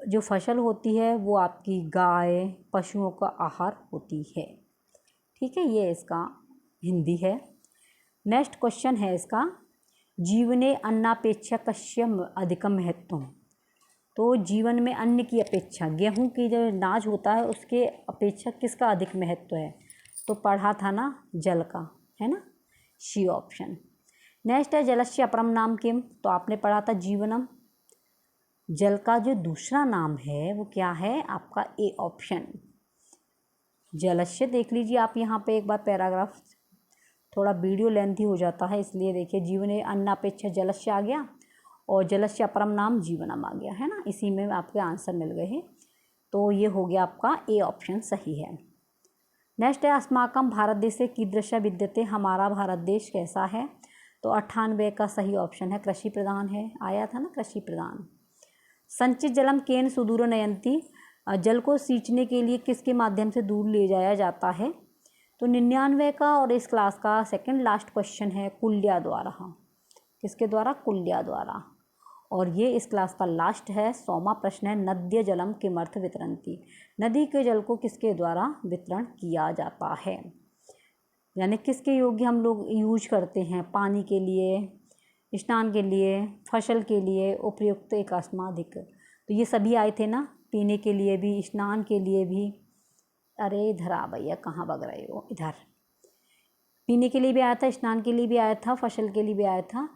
जो फसल होती है वो आपकी गाय पशुओं का आहार होती है। ठीक है, ये इसका हिंदी है। नेक्स्ट क्वेश्चन है इसका, जीवने अन्नापेक्षा कस्य अधिकम महत्व, तो जीवन में अन्न की अपेक्षा, गेहूं की जो अनाज होता है उसके अपेक्षा किसका अधिक महत्व है, तो पढ़ा था ना जल का, है ना, सी ऑप्शन। नेक्स्ट है जलस्य अपरम नाम किम, तो आपने पढ़ा था जीवनम, जल का जो दूसरा नाम है वो क्या है आपका ए ऑप्शन जलस्य। देख लीजिए आप यहाँ पे एक बार पैराग्राफ, थोड़ा वीडियो लेंथी हो जाता है इसलिए देखिए, जीवने अन्नापेक्षा जलस्य आ गया और जलस्य अपरम नाम जीवनम आ गया, है ना, इसी में आपके आंसर मिल गए हैं। तो ये हो गया आपका ए ऑप्शन सही है। नेक्स्ट है अस्माकम भारत देशे कीदृश विद्यते, हमारा भारत देश कैसा है, तो 98 का सही ऑप्शन है कृषि प्रधान है, आया था ना कृषि प्रधान। संचित जलम केन सुदूर नयंती, जल को सींचने के लिए किसके माध्यम से दूर ले जाया जाता है, तो 99 का और इस क्लास का सेकंड लास्ट क्वेश्चन है कुल्या द्वारा, किसके द्वारा, कुल्या द्वारा। और ये इस क्लास का लास्ट है 100वां प्रश्न है, नद्य जलम किमर्थ वितरन्ति, नदी के जल को किसके द्वारा वितरण किया जाता है, यानी किसके योग्य हम लोग यूज करते हैं, पानी के लिए, स्नान के लिए, फसल के लिए उपयुक्त एक अस्माधिक, तो ये सभी आए थे ना, पीने के लिए भी, स्नान के लिए भी। अरे इधर आ भैया, कहाँ भाग रहे हो, इधर। पीने के लिए भी आया था, स्नान के लिए भी आया था, फसल के लिए भी आया था,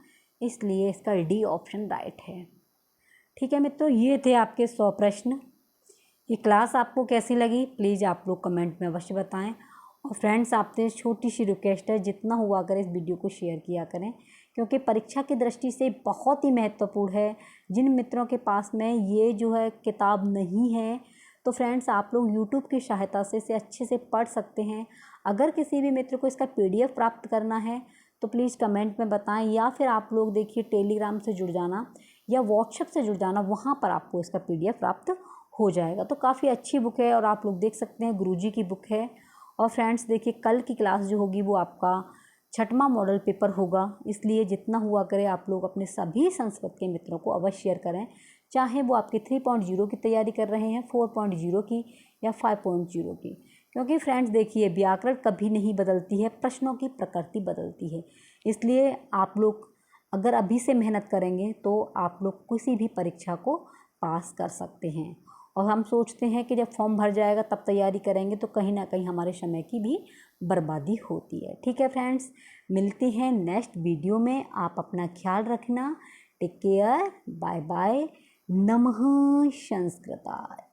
इसलिए इसका डी ऑप्शन राइट है। ठीक है मित्रों, ये थे आपके 100 प्रश्न। ये क्लास आपको कैसी लगी प्लीज़ आप लोग कमेंट में अवश्य बताएं। और फ्रेंड्स, आपसे छोटी सी रिक्वेस्ट है, जितना हुआ करें इस वीडियो को शेयर किया करें, क्योंकि परीक्षा की दृष्टि से बहुत ही महत्वपूर्ण है। जिन मित्रों के पास में ये जो है किताब नहीं है, तो फ्रेंड्स आप लोग यूट्यूब की सहायता से इसे अच्छे से पढ़ सकते हैं। अगर किसी भी मित्र को इसका PDF प्राप्त करना है तो प्लीज़ कमेंट में बताएं, या फिर आप लोग देखिए टेलीग्राम से जुड़ जाना या व्हाट्सएप से जुड़ जाना, वहाँ पर आपको इसका PDF प्राप्त हो जाएगा। तो काफ़ी अच्छी बुक है और आप लोग देख सकते हैं गुरुजी की बुक है। और फ्रेंड्स देखिए, कल की क्लास जो होगी वो आपका 6वां मॉडल पेपर होगा, इसलिए जितना हुआ करे आप लोग अपने सभी संस्कृत के मित्रों को अवश्य शेयर करें, चाहे वो आपके 3.0 की तैयारी कर रहे हैं, 4.0 की या 5.0 की। क्योंकि फ्रेंड्स देखिए, व्याकरण कभी नहीं बदलती है, प्रश्नों की प्रकृति बदलती है। इसलिए आप लोग अगर अभी से मेहनत करेंगे तो आप लोग किसी भी परीक्षा को पास कर सकते हैं। और हम सोचते हैं कि जब फॉर्म भर जाएगा तब तैयारी करेंगे, तो कहीं ना कहीं हमारे समय की भी बर्बादी होती है। ठीक है फ्रेंड्स, मिलते हैं नेक्स्ट वीडियो में। आप अपना ख्याल रखना। Take care, bye bye. नमः संस्कृताय।